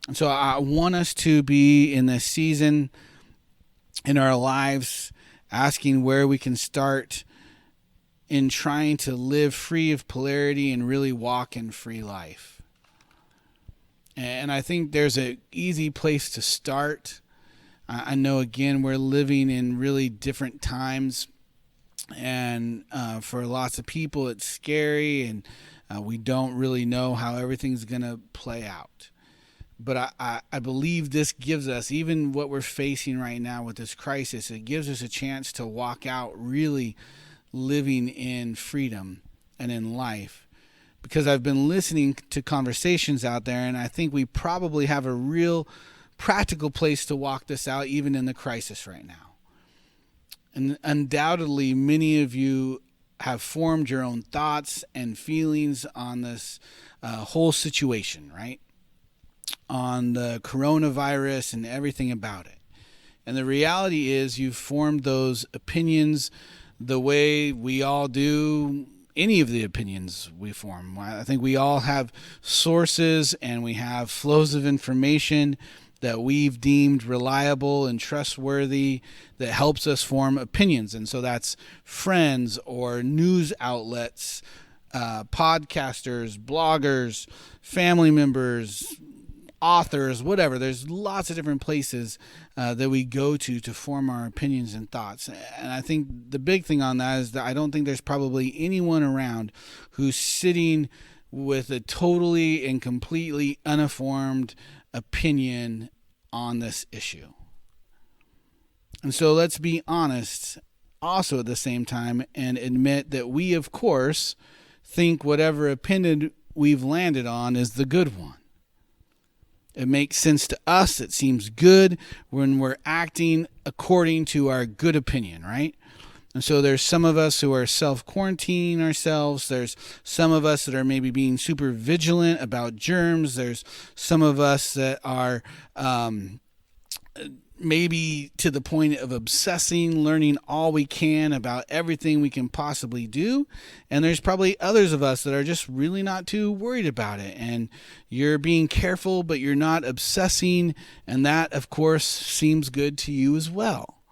And so I want us to be in this season in our lives asking where we can start in trying to live free of polarity and really walk in free life. And I think there's an easy place to start. I know, again, we're living in really different times. And for lots of people, it's scary, and we don't really know how everything's going to play out. But I believe this gives us, even what we're facing right now with this crisis, it gives us a chance to walk out really living in freedom and in life. Because I've been listening to conversations out there, and I think we probably have a real practical place to walk this out, even in the crisis right now. And undoubtedly, many of you have formed your own thoughts and feelings on this whole situation, right? On the coronavirus and everything about it. And the reality is you've formed those opinions the way we all do any of the opinions we form. I think we all have sources and we have flows of information that we've deemed reliable and trustworthy that helps us form opinions. And so that's friends or news outlets, podcasters, bloggers, family members, authors, whatever. There's lots of different places that we go to form our opinions and thoughts. And I think the big thing on that is that I don't think there's probably anyone around who's sitting with a totally and completely uninformed opinion on this issue. And so let's be honest also at the same time and admit that we, of course, think whatever opinion we've landed on is the good one. It makes sense to us. It seems good when we're acting according to our good opinion, right? And so there's some of us who are self-quarantining ourselves. There's some of us that are maybe being super vigilant about germs. There's some of us that are maybe to the point of obsessing, learning all we can about everything we can possibly do. And there's probably others of us that are just really not too worried about it. And you're being careful, but you're not obsessing. And that, of course, seems good to you as well.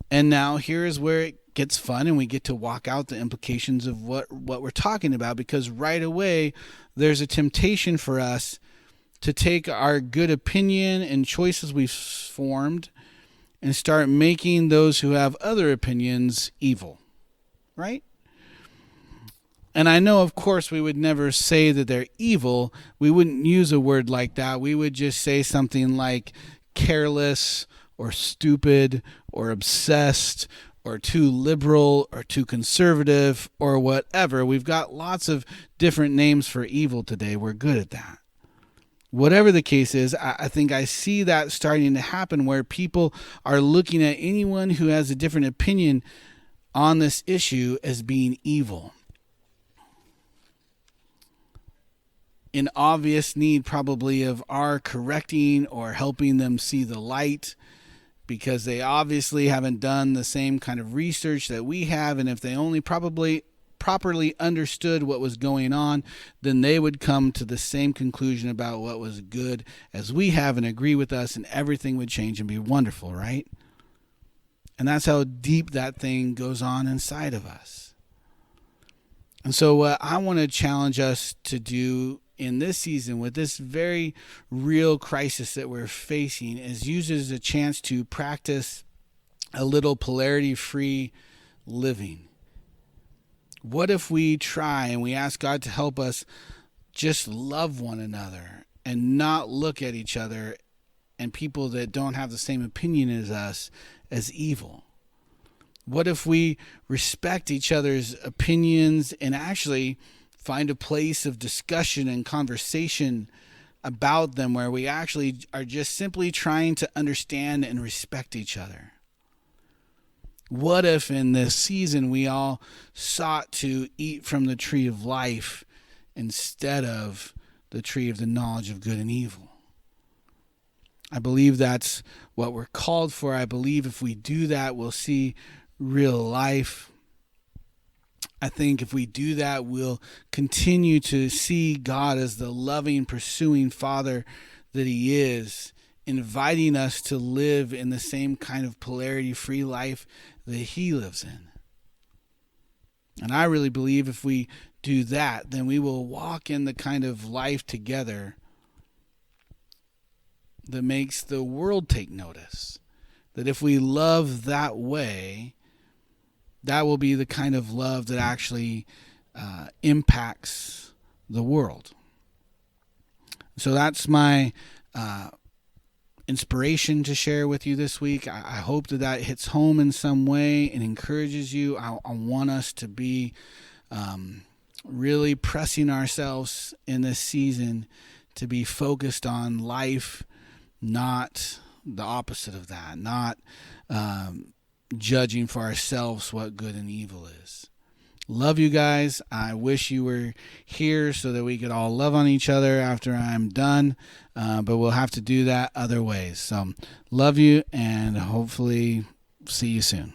And now here is where it gets fun, and we get to walk out the implications of what we're talking about, because right away there's a temptation for us to take our good opinion and choices we've formed and start making those who have other opinions evil, right? And I know, of course, we would never say that they're evil. We wouldn't use a word like that. We would just say something like careless or stupid or obsessed or too liberal or too conservative or whatever. We've got lots of different names for evil today. We're good at that. Whatever the case is, I think I see that starting to happen where people are looking at anyone who has a different opinion on this issue as being evil. In obvious need probably of our correcting or helping them see the light, because they obviously haven't done the same kind of research that we have. And if they only properly understood what was going on, then they would come to the same conclusion about what was good as we have and agree with us, and everything would change and be wonderful, right? And that's how deep that thing goes on inside of us. And so what I want to challenge us to do in this season with this very real crisis that we're facing is use it as a chance to practice a little polarity-free living. What if we try and we ask God to help us just love one another and not look at each other and people that don't have the same opinion as us as evil? What if we respect each other's opinions and actually find a place of discussion and conversation about them where we actually are just simply trying to understand and respect each other? What if in this season we all sought to eat from the tree of life instead of the tree of the knowledge of good and evil? I believe that's what we're called for. I believe if we do that, we'll see real life. I think if we do that, we'll continue to see God as the loving, pursuing Father that he is, inviting us to live in the same kind of polarity-free life that he lives in. And I really believe if we do that, then we will walk in the kind of life together that makes the world take notice. That if we love that way, that will be the kind of love that actually impacts the world. So that's my inspiration to share with you this week. I hope that hits home in some way and encourages you. I want us to be really pressing ourselves in this season to be focused on life, not the opposite of that, not judging for ourselves what good and evil is. Love you guys. I wish you were here so that we could all love on each other after I'm done, but we'll have to do that other ways. So love you, and hopefully see you soon.